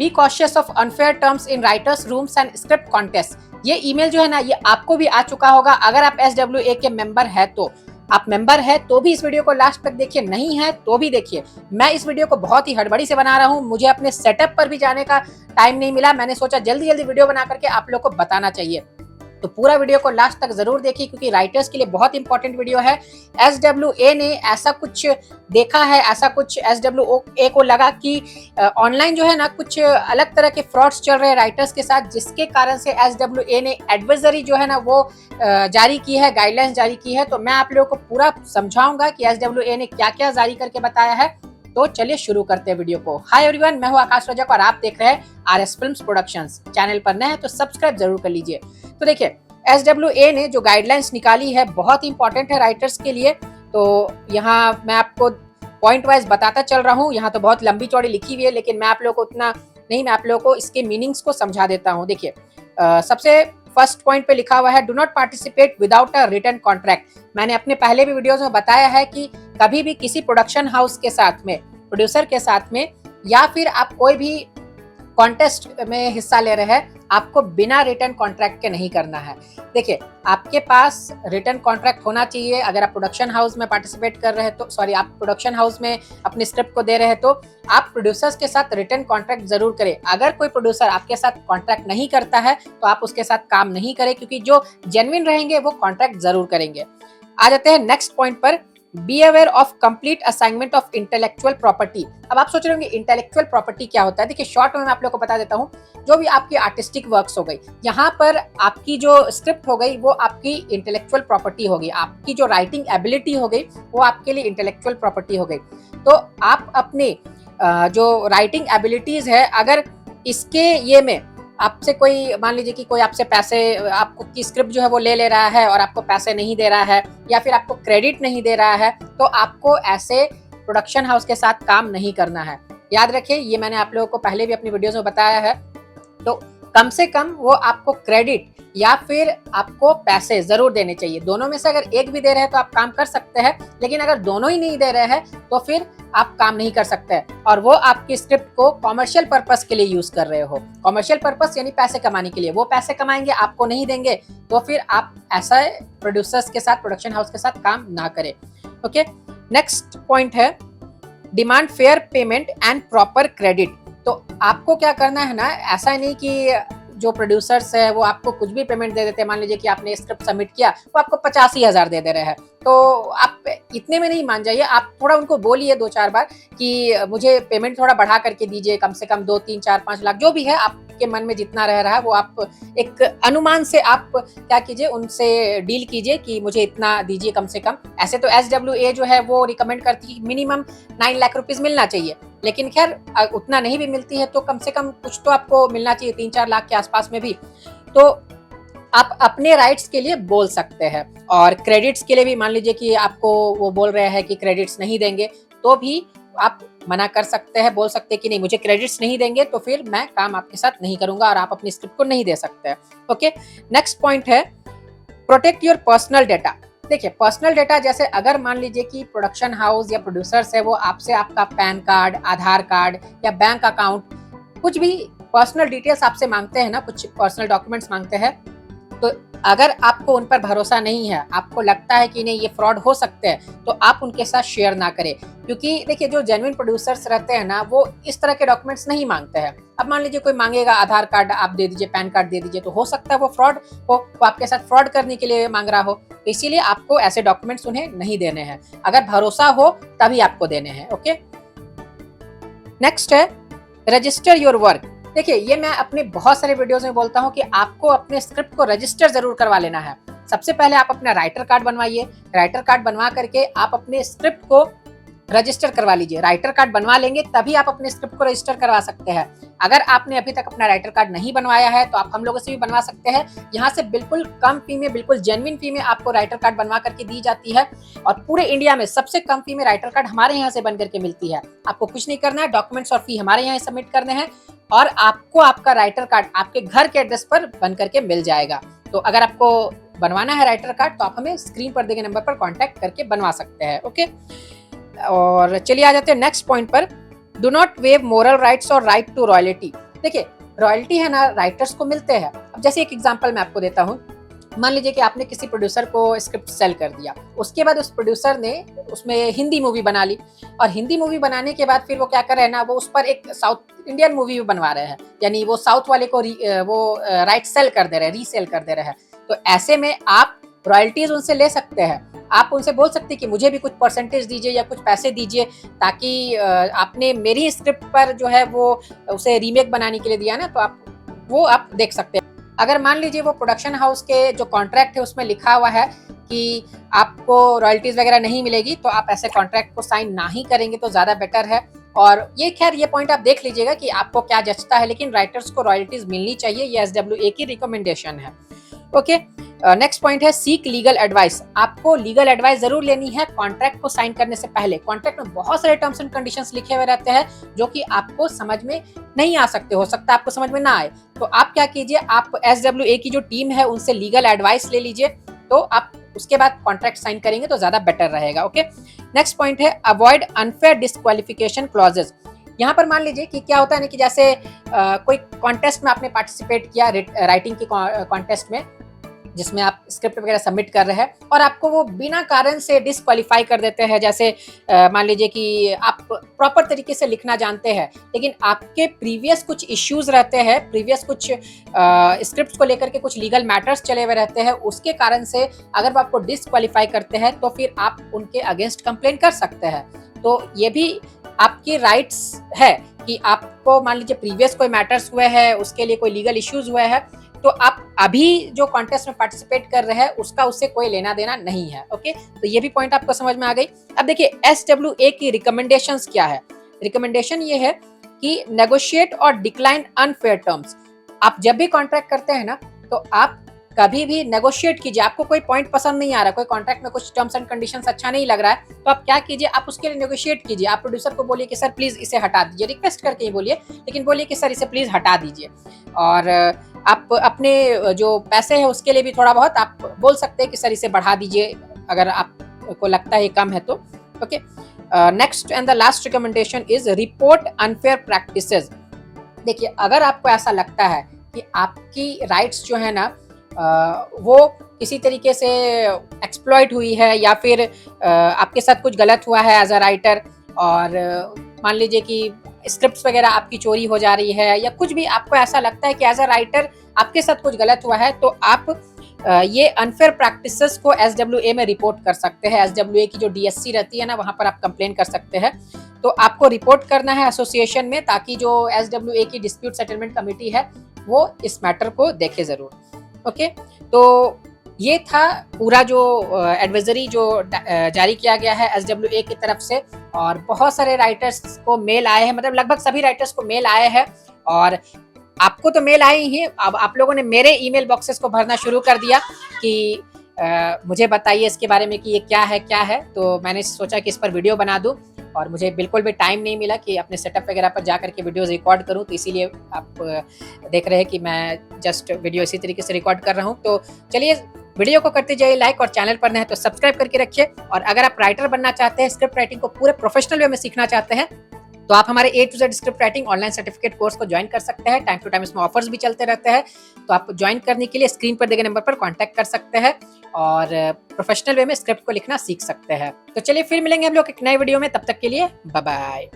Be cautious of unfair terms in writers rooms and script contest. ये email जो है ना, ये आपको भी आ चुका होगा अगर आप SWA के मेंबर है तो। आप मेंबर है तो भी इस वीडियो को लास्ट तक देखिए, नहीं है तो भी देखिए। मैं इस वीडियो को बहुत ही हड़बड़ी से बना रहा हूं, मुझे अपने सेटअप पर भी जाने का टाइम नहीं मिला। मैंने सोचा जल्दी जल्दी वीडियो बना करके आप लोग को बताना चाहिए, तो पूरा वीडियो को लास्ट तक जरूर देखिए क्योंकि राइटर्स के लिए बहुत इंपॉर्टेंट वीडियो है। SWA ने ऐसा कुछ देखा है, ऐसा कुछ SWA को लगा कि ऑनलाइन जो है ना कुछ अलग तरह के फ्रॉड्स चल रहे हैं राइटर्स के साथ, जिसके कारण से SWA ने एडवाइजरी जो है ना वो जारी की है, गाइडलाइंस जारी की है। तो मैं आप लोगों को पूरा समझाऊंगा कि SWA ने क्या क्या जारी करके बताया है। तो चलिए शुरू करते हैं वीडियो को। हाय एवरीवन, मैं हूं आकाश रजक और आप देख रहे हैं RS फिल्म्स प्रोडक्शंस। चैनल पर नए हैं तो सब्सक्राइब जरूर कर लीजिए। तो देखिए, SWA ने जो गाइडलाइंस निकाली है बहुत इंपॉर्टेंट है राइटर्स के लिए। तो यहाँ मैं आपको पॉइंट वाइज बताता चल रहा हूँ। यहाँ तो बहुत लंबी चौड़ी लिखी हुई है, लेकिन मैं आप लोगों को उतना नहीं, मैं आप लोगों को इसके मीनिंग्स को समझा देता हूँ। देखिए, सबसे फर्स्ट पॉइंट पे लिखा हुआ है, do not participate without a written contract. मैंने अपने पहले भी वीडियोस में बताया है कि कभी भी किसी प्रोडक्शन हाउस के साथ में, प्रोड्यूसर के साथ में, या फिर आप कोई भी कॉन्टेस्ट में हिस्सा ले रहे हैं, आपको बिना रिटर्न कॉन्ट्रैक्ट के नहीं करना है। देखिए, आपके पास रिटर्न कॉन्ट्रैक्ट होना चाहिए। अगर आप प्रोडक्शन हाउस में पार्टिसिपेट कर रहे हैं तो, सॉरी, आप प्रोडक्शन हाउस में अपनी स्क्रिप्ट को दे रहे हैं तो आप प्रोड्यूसर्स के साथ रिटर्न कॉन्ट्रैक्ट जरूर करें। अगर कोई प्रोड्यूसर आपके साथ कॉन्ट्रैक्ट नहीं करता है तो आप उसके साथ काम नहीं करें, क्योंकि जो जेन्युइन रहेंगे वो कॉन्ट्रैक्ट जरूर करेंगे। आ जाते हैं नेक्स्ट पॉइंट पर, be aware of complete assignment of intellectual property. अब आप सोच रहे होंगे इंटेलेक्चुअल प्रॉपर्टी क्या होता है। देखिए, शॉर्ट में मैं आप लोगों को बता देता हूँ। जो भी आपकी आर्टिस्टिक वर्क्स हो गई, यहाँ पर आपकी जो स्क्रिप्ट हो गई वो आपकी इंटेलेक्चुअल प्रॉपर्टी होगी। आपकी जो राइटिंग एबिलिटी हो गई वो आपके लिए इंटेलेक्चुअल प्रॉपर्टी हो गई। तो आप अपने जो राइटिंग एबिलिटीज है, अगर इसके ये में आपसे कोई, मान लीजिए कि कोई आपसे पैसे, आपको की स्क्रिप्ट जो है वो ले रहा है और आपको पैसे नहीं दे रहा है, या फिर आपको क्रेडिट नहीं दे रहा है, तो आपको ऐसे प्रोडक्शन हाउस के साथ काम नहीं करना है। याद रखिए, ये मैंने आप लोगों को पहले भी अपनी वीडियोस में बताया है। तो कम से कम वो आपको क्रेडिट या फिर आपको पैसे जरूर देने चाहिए। दोनों में से अगर एक भी दे रहे हैं तो आप काम कर सकते हैं, लेकिन अगर दोनों ही नहीं दे रहे हैं तो फिर आप काम नहीं कर सकते। और वो आपकी स्क्रिप्ट को कॉमर्शियल पर्पस के लिए यूज कर रहे हो। कॉमर्शियल पर्पस यानी पैसे कमाने के लिए। वो पैसे कमाएंगे, आपको नहीं देंगे, तो फिर आप ऐसा प्रोड्यूसर्स के साथ, प्रोडक्शन हाउस के साथ काम ना करें। ओके, नेक्स्ट पॉइंट है, demand fair payment and proper credit. तो आपको क्या करना है ना, ऐसा नहीं कि जो प्रोड्यूसर्स है वो आपको कुछ भी पेमेंट दे देते हैं। मान लीजिए कि आपने स्क्रिप्ट सबमिट किया, वो आपको 85,000 दे रहे हैं, तो आप इतने में नहीं मान जाइए। आप थोड़ा उनको बोलिए 2-4 बार कि मुझे पेमेंट थोड़ा बढ़ा करके दीजिए, कम से कम 2, 3, 4, 5 लाख, जो भी है आपके मन में जितना रह रहा है वो आप एक अनुमान से आप क्या कीजिए, उनसे डील कीजिए कि मुझे इतना दीजिए कम से कम। ऐसे तो SWA जो है वो रिकमेंड करती है मिनिमम 9 लाख रुपीज मिलना चाहिए, लेकिन खैर उतना नहीं भी मिलती है तो कम से कम कुछ तो आपको मिलना चाहिए, 3-4 लाख के आसपास में भी। तो आप अपने राइट्स के लिए बोल सकते हैं। और क्रेडिट्स के लिए भी, मान लीजिए कि आपको वो बोल रहे हैं कि क्रेडिट्स नहीं देंगे, तो भी आप मना कर सकते हैं, बोल सकते हैं कि नहीं, मुझे क्रेडिट्स नहीं देंगे तो फिर मैं काम आपके साथ नहीं करूंगा, और आप अपनी स्क्रिप्ट को नहीं दे सकते हैं। ओके, नेक्स्ट पॉइंट है, प्रोटेक्ट योर पर्सनल डेटा। देखिए, पर्सनल डेटा जैसे अगर मान लीजिए कि प्रोडक्शन हाउस या प्रोड्यूसर्स है वो आपसे आपका पैन कार्ड, आधार कार्ड या बैंक अकाउंट, कुछ भी पर्सनल डिटेल्स आपसे मांगते हैं ना, कुछ पर्सनल डॉक्यूमेंट्स मांगते हैं, तो अगर आपको उन पर भरोसा नहीं है, आपको लगता है कि नहीं ये फ्रॉड हो सकते हैं, तो आप उनके साथ शेयर ना करें। क्योंकि देखिए, जो जेन्युइन प्रोड्यूसर्स रहते हैं ना, वो इस तरह के डॉक्यूमेंट्स नहीं मांगते हैं। अब मान लीजिए कोई मांगेगा आधार कार्ड आप दे दीजिए, पैन कार्ड दे दीजिए, तो हो सकता है वो फ्रॉड हो, वो आपके साथ फ्रॉड करने के लिए मांग रहा हो। तो इसीलिए आपको ऐसे डॉक्यूमेंट्स उन्हें नहीं देने हैं। अगर भरोसा हो तभी आपको देने हैं। ओके, नेक्स्ट है, रजिस्टर योर वर्क। देखिए, ये मैं अपने बहुत सारे वीडियोस में बोलता हूँ कि आपको अपने स्क्रिप्ट को रजिस्टर जरूर करवा लेना है। सबसे पहले आप अपना राइटर कार्ड बनवाइए। राइटर कार्ड बनवा करके आप अपने स्क्रिप्ट को रजिस्टर करवा लीजिए। राइटर कार्ड बनवा लेंगे तभी आप अपने स्क्रिप्ट को रजिस्टर करवा सकते हैं। अगर आपने अभी तक अपना राइटर कार्ड नहीं बनवाया है तो आप हम लोगों से भी बनवा सकते हैं। यहाँ से बिल्कुल कम फी में, बिल्कुल जेन्युइन फी में आपको राइटर कार्ड बनवा करके दी जाती है, और पूरे इंडिया में सबसे कम फी में राइटर कार्ड हमारे यहाँ से बन करके मिलती है। आपको कुछ नहीं करना है, डॉक्यूमेंट्स और फी हमारे यहाँ सबमिट करने हैं, और आपको आपका राइटर कार्ड आपके घर के एड्रेस पर बन करके मिल जाएगा। तो अगर आपको बनवाना है राइटर कार्ड तो आप हमें स्क्रीन पर दिए गए नंबर पर कॉन्टैक्ट करके बनवा सकते हैं। ओके, और चलिए आ जाते हैं नेक्स्ट पॉइंट पर, do not wave moral rights और राइट टू रॉयल्टी। देखिए, रॉयल्टी है ना राइटर्स को मिलते हैं। अब जैसे एक एग्जांपल मैं आपको देता हूँ। मान लीजिए कि आपने किसी प्रोड्यूसर को स्क्रिप्ट सेल कर दिया, उसके बाद उस प्रोड्यूसर ने उसमें हिंदी मूवी बना ली, और हिंदी मूवी बनाने के बाद फिर वो क्या कर रहे हैं ना, वो उस पर एक साउथ इंडियन मूवी भी बनवा रहे हैं, यानी वो साउथ वाले को राइट सेल कर दे रहे हैं, रीसेल कर दे रहे हैं। तो ऐसे में आप रॉयल्टीज उनसे ले सकते हैं। आप उनसे बोल सकते हैं कि मुझे भी कुछ परसेंटेज दीजिए या कुछ पैसे दीजिए, ताकि आपने मेरी स्क्रिप्ट पर जो है वो उसे रीमेक बनाने के लिए दिया ना, तो आप देख सकते हैं। अगर मान लीजिए वो प्रोडक्शन हाउस के जो कॉन्ट्रैक्ट है उसमें लिखा हुआ है कि आपको रॉयल्टीज वगैरह नहीं मिलेगी, तो आप ऐसे कॉन्ट्रैक्ट को साइन ना ही करेंगे तो ज्यादा बेटर है। और ये खैर ये पॉइंट आप देख लीजिएगा कि आपको क्या जचता है, लेकिन राइटर्स को रॉयल्टीज मिलनी चाहिए, ये SWA की रिकमेंडेशन है। ओके, नेक्स्ट पॉइंट है सीक लीगल एडवाइस। आपको लीगल एडवाइस जरूर लेनी है कॉन्ट्रैक्ट को साइन करने से पहले। कॉन्ट्रैक्ट में बहुत सारे टर्म्स एंड कंडीशंस लिखे हुए रहते हैं जो कि आपको समझ में नहीं आ सकते, हो सकता है आपको समझ में ना आए। तो आप क्या कीजिए, आप SWA की जो टीम है उनसे लीगल एडवाइस ले लीजिए, तो आप उसके बाद कॉन्ट्रैक्ट साइन करेंगे तो ज्यादा बेटर रहेगा। ओके, नेक्स्ट पॉइंट है अवॉइड अनफेयर डिस्क्वालिफिकेशन क्लॉजेस। यहाँ पर मान लीजिए कि क्या होता है ना कि जैसे कोई कॉन्टेस्ट में आपने पार्टिसिपेट किया, राइटिंग की कॉन्टेस्ट में, जिसमें आप स्क्रिप्ट वगैरह सबमिट कर रहे हैं, और आपको वो बिना कारण से डिस्क्वालीफाई कर देते हैं। जैसे मान लीजिए कि आप प्रॉपर तरीके से लिखना जानते हैं, लेकिन आपके प्रीवियस कुछ इश्यूज रहते हैं, प्रीवियस कुछ स्क्रिप्ट को लेकर के कुछ लीगल मैटर्स चले हुए रहते हैं, उसके कारण से अगर वो आपको डिस्क्वालीफाई करते हैं तो फिर आप उनके अगेंस्ट कंप्लेन कर सकते हैं। तो ये भी आपकी राइट्स है कि आपको मान लीजिए प्रीवियस कोई मैटर्स हुए हैं, उसके लिए कोई लीगल इश्यूज हुए हैं, तो आप अभी जो कॉन्टेस्ट में पार्टिसिपेट कर रहे हैं उसका उससे कोई लेना देना नहीं है। ओके, तो ये भी पॉइंट आपको समझ में आ गई। अब देखिए SWA की रिकमेंडेशंस क्या है। रिकमेंडेशन ये है कि नेगोशिएट और डिक्लाइन अनफेयर टर्म्स। आप जब भी कॉन्ट्रैक्ट करते हैं ना, तो आप कभी भी नेगोशिएट कीजिए। आपको कोई पॉइंट पसंद नहीं आ रहा, कोई कॉन्ट्रैक्ट में कुछ टर्म्स एंड कंडीशंस अच्छा नहीं लग रहा है, तो आप क्या कीजिए, आप उसके लिए नेगोशिएट कीजिए। आप प्रोड्यूसर को बोलिए कि सर प्लीज इसे हटा दीजिए, रिक्वेस्ट करके ही बोलिए, लेकिन बोलिए कि सर इसे प्लीज हटा दीजिए। और आप अपने जो पैसे है उसके लिए भी थोड़ा बहुत आप बोल सकते हैं कि सर इसे बढ़ा दीजिए, अगर आपको लगता है कम है तो। Okay, next and the last recommendation is report unfair practices. देखिए, अगर आपको ऐसा लगता है कि आपकी राइट्स जो है ना वो किसी तरीके से एक्सप्लॉइट हुई है, या फिर आपके साथ कुछ गलत हुआ है एज अ राइटर, और मान लीजिए कि स्क्रिप्ट्स वगैरह आपकी चोरी हो जा रही है, या कुछ भी आपको ऐसा लगता है कि एज अ राइटर आपके साथ कुछ गलत हुआ है, तो आप ये अनफेयर प्रैक्टिसेस को SWA में रिपोर्ट कर सकते हैं। SWA की जो DSC रहती है ना, वहां पर आप कंप्लेन कर सकते हैं। तो आपको रिपोर्ट करना है एसोसिएशन में, ताकि जो SWA की डिस्प्यूट सेटलमेंट कमेटी है वो इस मैटर को देखे जरूर। ओके, तो ये था पूरा जो एडवाइजरी जो जारी किया गया है SWA की तरफ से, और बहुत सारे राइटर्स को मेल आए हैं, मतलब लगभग सभी राइटर्स को मेल आए हैं, और आपको तो मेल आए ही। अब आप लोगों ने मेरे ईमेल बॉक्सेस को भरना शुरू कर दिया कि मुझे बताइए इसके बारे में कि ये क्या है। तो मैंने सोचा कि इस पर वीडियो बना दूं, और मुझे बिल्कुल भी टाइम नहीं मिला कि अपने सेटअप वगैरह पर जा करके वीडियोस रिकॉर्ड करूं, तो इसीलिए आप देख रहे हैं कि मैं जस्ट वीडियो इसी तरीके से रिकॉर्ड कर रहा हूं। तो चलिए, वीडियो को करते जाइए लाइक, और चैनल पर नए हैं तो सब्सक्राइब करके रखिए। और अगर आप राइटर बनना चाहते हैं, स्क्रिप्ट राइटिंग को पूरे प्रोफेशनल वे में सीखना चाहते हैं, तो आप हमारे A to Z script writing online certificate course को ज्वाइन कर सकते हैं। टाइम टू टाइम इसमें ऑफर्स भी चलते रहते हैं, तो आप ज्वाइन करने के लिए स्क्रीन पर दिए गए नंबर पर कांटेक्ट कर सकते हैं, और प्रोफेशनल वे में स्क्रिप्ट को लिखना सीख सकते हैं। तो चलिए फिर मिलेंगे हम लोग एक नए वीडियो में, तब तक के लिए बाय बाय।